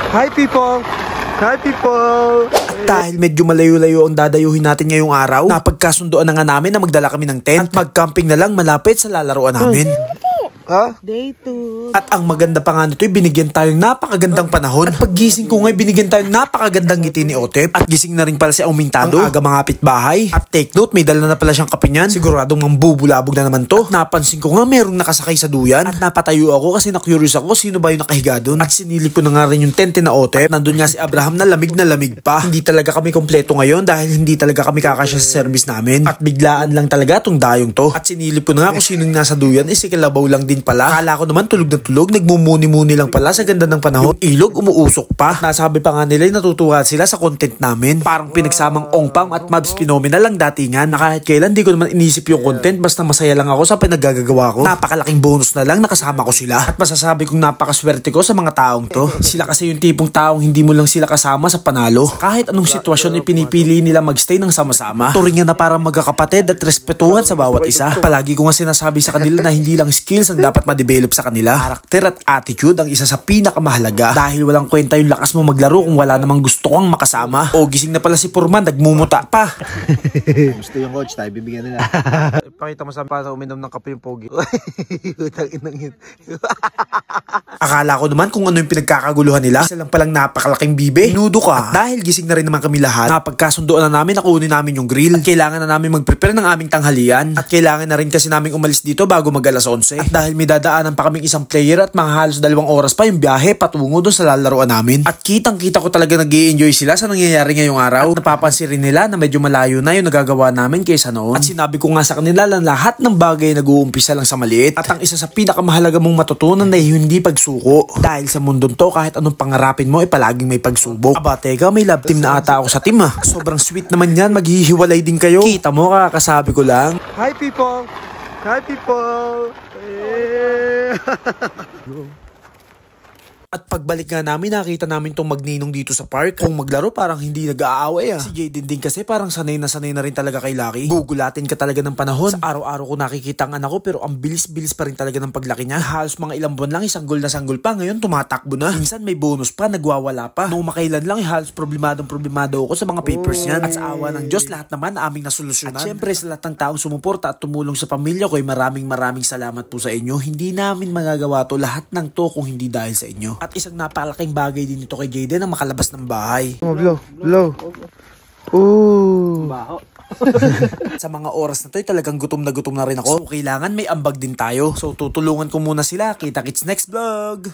Hi people! Hi people! Dahil medyo malayo-layo ang dadayuhin natin ngayong araw, napagkasundoan na nga namin na magdala kami ng tent at mag-camping na lang malapit sa lalaroan namin. Ha? Day 2. At ang maganda pa nga nito, binigyan tayong napakagandang panahon. At paggising ko ngay, binigyan tayong napakagandang ngiti ni Otep. At gising na rin pala si Aumintado, ang aga mga kapitbahay. At take note, may dala na pala siyang kape niyan. Siguradong mambubulabog na naman to. Napansin ko nga merong nakasakay sa duyan. At napatayo ako kasi na-curious ako sino ba yung nakahiga doon. At sinilip ko na nga rin yung tente na Otep. Nandun nga si Abraham na lamig pa. Hindi talaga kami kompleto ngayon dahil hindi talaga kami kakasya sa service namin. At biglaan lang talaga tong dayong to. At sinilip ko na nga kung sinong nasa duyan, si Kalabaw lang din pala. Akala ko naman tulog na tulog, nagmumuni-muni lang pala sa ganda ng panahon. Yung ilog umuusok pa. Nasabi pa nga nila natutuwa sila sa content namin. Parang pinagsamang Ongpam at Mavs Phenomenal lang datingan na kahit kailan di ko naman inisip yung content, basta masaya lang ako sa pinaggagawa ko. Napakalaking bonus na lang nakasama ko sila. At masasabi kong napakaswerte ko sa mga taong to. Sila kasi yung tipong taong hindi mo lang sila kasama sa panalo. Kahit anong sitwasyon ay pinipili nila magstay ng sama-sama. Turingan na parang magkakapatid at respetuhan sa bawat isa. Palagi ko nga sinasabi sa kanila na hindi lang skills ang dapat ma-develop sa kanila. Karakter at attitude ang isa sa pinakamahalaga. Dahil walang kwenta yung lakas mo maglaro kung wala namang gusto kang makasama. O gising na pala si Purman, nagmumuta pa. Gusto yung coach tayo, bibigyan nila. Pakita mo sa uminom ng kape yung pogi. Akala ko naman kung ano yung pinagkakaguluhan nila. Isa lang palang napakalaking bibe. Nudo ka. At dahil gising na rin naman kami lahat, napagkasundoan na namin na kunin namin yung grill. At kailangan na namin mag-prepare ng aming tanghalian. At kailangan na rin kasi namin umalis dito bago mag alas 11. At dahil may dadaanan pa kaming isang player at mga halos 2 oras pa yung biyahe patungo doon sa lalaroan namin. At kitang-kita ko talaga nag-i-enjoy sila sa nangyayari ngayong araw. At napapansin rin nila na medyo malayo na yung nagagawa namin kaysa noon. At sinabi ko nga sa kanila na lahat ng bagay nag-uumpisa lang sa maliit. At ang isa sa pinakamahalaga mong matutunan ay hindi pagsuko. Dahil sa mundong to, kahit anong pangarapin mo ay palaging may pagsubok. Aba, teka, may love team na ata ako sa team ah. Sobrang sweet naman yan, maghihiwalay din kayo. Kita mo, kakasabi ko lang. Hi people! Hi people! At pagbalik nga namin, nakita namin tong magninong dito sa park. Kung maglaro, parang hindi nag-aaway ah. Si Jaden din kasi parang sanay na rin talaga kay Lucky. Gugulatin ka talaga ng panahon. Sa araw-araw ko nakikita ang anak ko pero ang bilis-bilis pa rin talaga ng paglaki niya. Halos mga ilang buwan lang, isang goal na sanggol pa. Ngayon tumatakbo na. Minsan may bonus pa, nagwawala pa. Noong makailan lang, halos problemado ako sa mga papers niyan. At sa awa ng Diyos, lahat naman aming nasolusyonan. At syempre sa lahat ng taong sumuporta at tumulong sa pamilya ko ay maraming salamat po sa inyo. Hindi namin magagawa to lahat ng to kung hindi dahil sa inyo. At isang napakalaking bagay din ito kay Jaden ang makalabas ng bahay. Blow. Ooh. Sa mga oras na to ay talagang gutom na rin ako. So kailangan may ambag din tayo. So tutulungan ko muna sila. Kita-kits next vlog.